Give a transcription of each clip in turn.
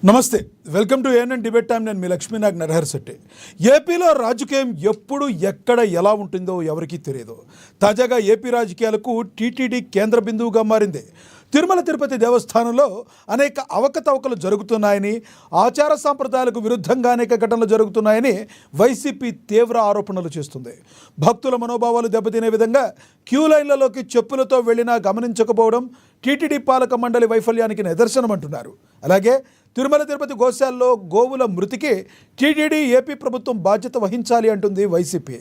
నమస్తే, welcome to ANN debate time. నేను మీ లక్ష్మీనాగ్ నరహర్శెట్టి. ఏపీలో రాజకీయం ఎప్పుడు ఎక్కడ ఎలా ఉంటుందో ఎవరికీ తెలియదు. తాజాగా ఏపీ రాజకీయాలకు టీటీడీ కేంద్ర బిందువుగా మారింది. తిరుమల తిరుపతి దేవస్థానంలో అనేక అవకతవకలు జరుగుతున్నాయని, ఆచార సాంప్రదాయాలకు విరుద్ధంగా అనేక ఘటనలు జరుగుతున్నాయని వైసీపీ తీవ్ర ఆరోపణలు చేస్తుంది. భక్తుల మనోభావాలు దెబ్బతినే విధంగా క్యూ లైన్లలోకి చెప్పులతో వెళ్లినా గమనించకపోవడం టీటీడీ పాలక మండలి వైఫల్యానికి నిదర్శనం అంటున్నారు. అలాగే తిరుమల తిరుపతి గోశాలలో గోవుల మృతికి టీటీడీ ఏపీ ప్రభుత్వం బాధ్యత వహించాలి అంటుంది వైసీపీ.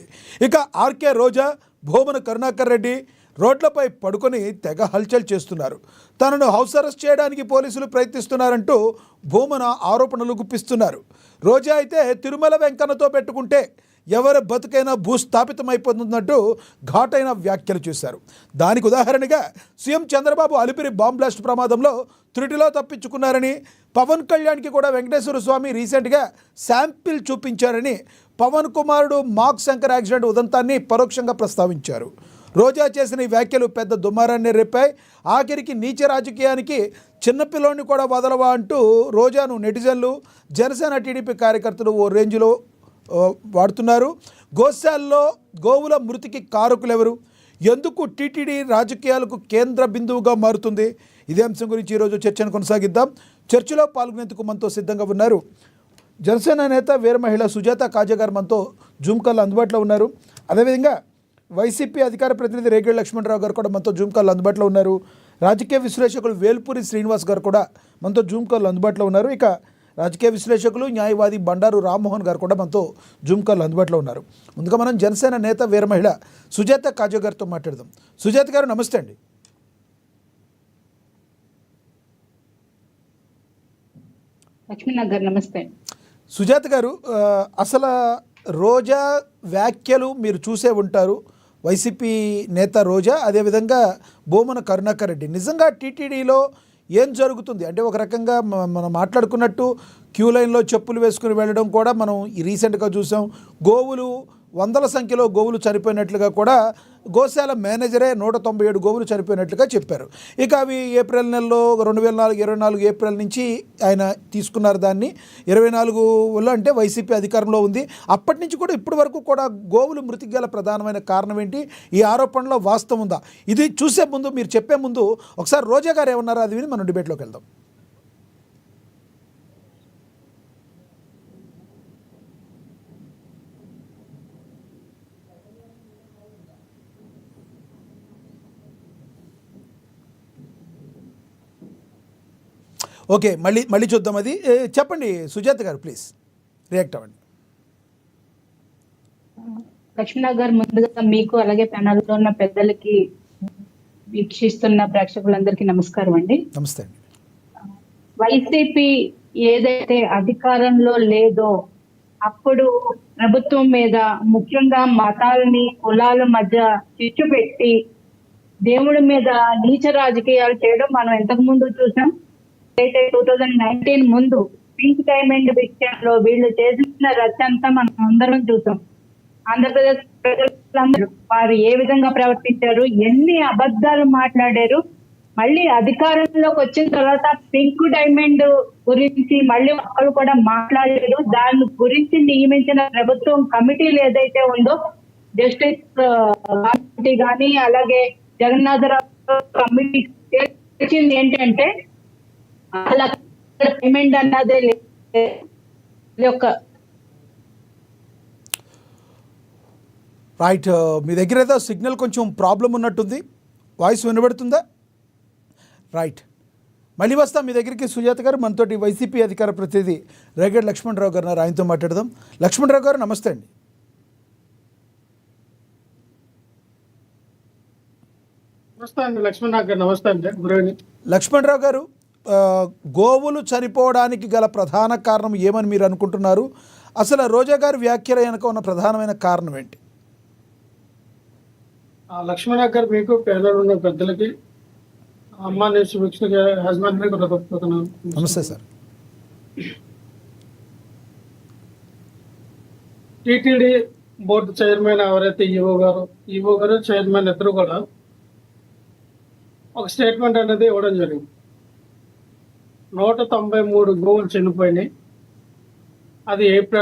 ఇక ఆర్కే రోజా, భూమన కరుణాకర్ రెడ్డి రోడ్లపై పడుకొని తెగ హల్చల్ చేస్తున్నారు. తనను హౌస్ అరెస్ట్ చేయడానికి పోలీసులు ప్రయత్నిస్తున్నారంటూ భూమన ఆరోపణలు గుప్పిస్తున్నారు. రోజా అయితే తిరుమల వెంకన్నతో పెట్టుకుంటే ఎవరి బతుకైనా భూస్థాపితమైపోతున్నట్టు ఘాటైన వ్యాఖ్యలు చేశారు. దానికి ఉదాహరణగా CM Chandrababu Alipiri bomb blast ప్రమాదంలో త్రుటిలో తప్పించుకున్నారని, పవన్ కళ్యాణ్కి కూడా వెంకటేశ్వర స్వామి రీసెంట్గా శాంపిల్ చూపించారని పవన్ కుమారుడు మాక్ శంకర్ యాక్సిడెంట్ ఉదంతాన్ని పరోక్షంగా ప్రస్తావించారు. రోజా చేసిన ఈ వ్యాఖ్యలు పెద్ద దుమారాన్ని రేపాయి. ఆఖరికి నీచ రాజకీయానికి చిన్నపిల్లోని కూడా వదలవా అంటూ రోజాను నెటిజన్లు, జనసేన టీడీపీ కార్యకర్తలు ఓ రేంజ్లో వాడుతున్నారు. గోశాలలో గోవుల మృతికి కారకులెవరు? ఎందుకు టీటీడీ రాజకీయాలకు కేంద్ర బిందువుగా మారుతుంది? ఇదే అంశం గురించి ఈరోజు చర్చను కొనసాగిద్దాం. చర్చలో పాల్గొనేందుకు మనతో సిద్ధంగా ఉన్నారు జనసేన నేత వీర మహిళ సుజాత కాజా గారు మనతో జూమ్ కాల్ అందుబాటులో ఉన్నారు. అదేవిధంగా వైసీపీ అధికార ప్రతినిధి రేగేళ్ల లక్ష్మణరావు గారు కూడా మనతో జూమ్ కాల్ అందుబాటులో ఉన్నారు. రాజకీయ విశ్లేషకులు వేల్పూరి శ్రీనివాస్ గారు కూడా మనతో జూమ్ కాల్ అందుబాటులో ఉన్నారు. ఇక రాజకీయ విశ్లేషకులు, న్యాయవాది బండారు రామ్మోహన్ గారు కూడా మనతో జూమ్ కాల్ అందుబాటులో ఉన్నారు. ముందుగా మనం జనసేన నేత వీర మహిళ సుజాత కాజా గారితో మాట్లాడదాం. సుజాత గారు నమస్తే అండి. లక్ష్మీనగర్ నమస్తే. సుజాత గారు, అసలు రోజా వ్యాఖ్యలు మీరు చూసే ఉంటారు. వైసీపీ నేత రోజా, అదేవిధంగా భూమన కరుణాకర్ రెడ్డి. నిజంగా టీటీడీలో ఏం జరుగుతుంది అంటే, ఒక రకంగా మనం మాట్లాడుకున్నట్టు క్యూ లైన్లో చెప్పులు వేసుకుని వెళ్ళడం కూడా మనం రీసెంట్గా చూసాం. గోవులు వందల సంఖ్యలో గోవులు చనిపోయినట్లుగా కూడా గోశాల మేనేజరే 197 గోవులు చనిపోయినట్లుగా చెప్పారు. ఇక అవి ఏప్రిల్ నెలలో 2024 ఏప్రిల్ నుంచి ఆయన తీసుకున్నారు. దాన్ని 24లో అంటే వైసీపీ అధికారంలో ఉంది. అప్పటి నుంచి కూడా ఇప్పటి వరకు కూడా గోవులు మృతికి గల ప్రధానమైన కారణం ఏంటి? ఈ ఆరోపణలో వాస్తవం ఉందా? ఇది చూసే ముందు, మీరు చెప్పే ముందు ఒకసారి రోజా గారు ఏమన్నారో అది విని మనం డిబేట్లోకి వెళ్దాం. ఓకే, మళ్ళీ చూద్దాం. అది చెప్పండి సుజాత గారు, ప్లీజ్ రియాక్ట్ అవ్వండి. లక్ష్మీనగర్, ముందుగా మీకు అలాగే ప్యానల్లో ఉన్న పెద్దలకి, వీక్షిస్తున్న ప్రేక్షకులందరికీ నమస్కారం అండి. నమస్తే అండి. వైసీపీ ఏదైతే అధికారంలో లేదో అప్పుడు ప్రభుత్వం మీద, ముఖ్యంగా మతాలని, కులాల మధ్య చిచ్చు పెట్టి దేవుడి మీద నీచ రాజకీయాలు చేయడం మనం ఇంతకు ముందు చూసాం. అయితే 2019 ముందు పింక్ డైమండ్ విషయంలో వీళ్ళు చేసిన రచ్చ అంతా మనం అందరం చూసాం. ఆంధ్రప్రదేశ్ ప్రజలందరూ వారు ఏ విధంగా ప్రవర్తించారు, ఎన్ని అబద్ధాలు మాట్లాడారు. మళ్ళీ అధికారంలోకి వచ్చిన తర్వాత పింక్ డైమండ్ గురించి మళ్ళీ ఒక్కరు కూడా మాట్లాడలేదు. దాని గురించి నియమించిన ప్రభుత్వం కమిటీలు ఏదైతే ఉందో, జస్టిస్ కమిటీ కానీ అలాగే జగన్నాథరావు కమిటీ చేసింది ఏంటంటే, అలా పేమెంట్ అన్నదే ఒక రైట్. మీ దగ్గర ఏదో సిగ్నల్ కొంచెం ప్రాబ్లం ఉన్నట్టుంది. వాయిస్ వినబడుతుందా? రైట్, మళ్ళీ వస్తాం మీ దగ్గరికి సుజాత గారు. మనతోటి వైసీపీ అధికార ప్రతినిధి రేగేళ్ల లక్ష్మణరావు గారు, ఆయనతో మాట్లాడదాం. లక్ష్మణరావు గారు నమస్తే అండి. నమస్తే అండి లక్ష్మణరావు గారు. నమస్తే అండి. Good evening. లక్ష్మణరావు గారు, గోవులు చనిపోవడానికి గల ప్రధాన కారణం ఏమని మీరు అనుకుంటున్నారు? అసలు రోజా గారి వ్యాఖ్యల వెనుక ఉన్న ప్రధానమైన కారణం ఏంటి? లక్ష్మణరావు గారు, మీకు పేదలు ఉన్న పెద్దలకి, అమ్మ నేసి వీక్షణ హస్బెండ్ నమస్తే సార్. టీటీడీ బోర్డు చైర్మన్ ఎవరైతే ఈవో గారు చైర్మన్ ఇద్దరు కూడా ఒక స్టేట్మెంట్ అనేది ఇవ్వడం జరిగింది. 193 గోవులు చనిపోయినాయి. అది ఏప్రిల్